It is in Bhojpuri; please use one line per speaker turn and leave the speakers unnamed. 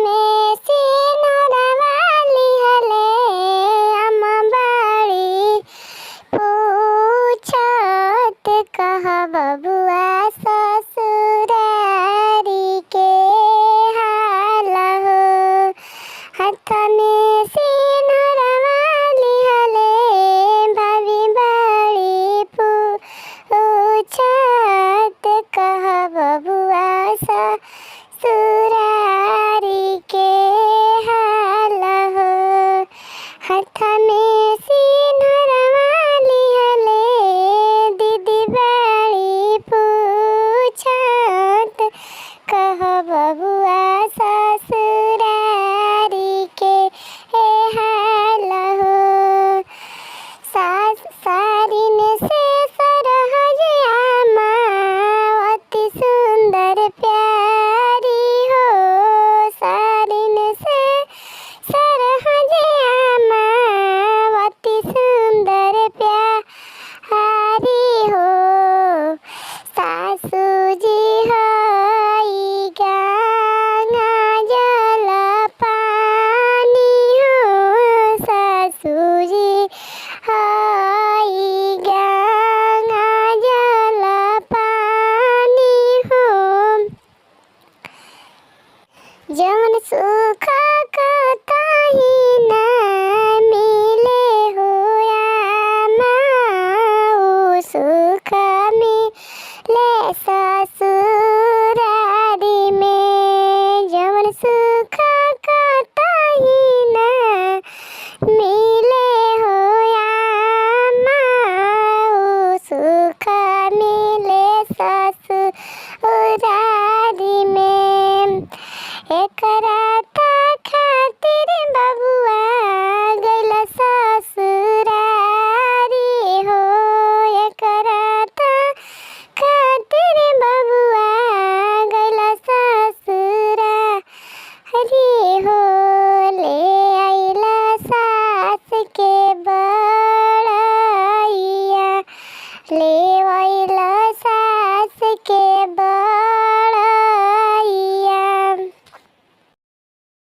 में सिनुरवा लिहले अम्मा बाड़ी पूछत कहा बबुआ ससुरारी के हाल हो। हाथ में सिनुरवा लिहले भाभी बाड़ी पूछत कहा बबुआ ससुरारी के हाल हो। हाथ में सिनुरवा लिहले दीदी बाड़ी पूछत कहा बबुआ ससुरारी के हाल हो। सारिन से सरहज आमा अति सुंदर प्यारी हो। सारिन से सरहज आमा अति सुंदर प्यारी हो। सासू जी हई गंगा जल पानी हो। सासू जी हई गंगा जल पानी हो। जौन सुख कतही ना मिले हो आमा ऊ सुख मिले ससुरारी में। जौन सुख कतही ना मिले हो आमा ऊ सुख मिले ससुरारी में। एकरा खातिर बबुआ गइल ससुरारी हो। एकरा खातिर बबुआ गइल ससुरारी हो। ले आइल सास के बड़ैया ले आइल सास के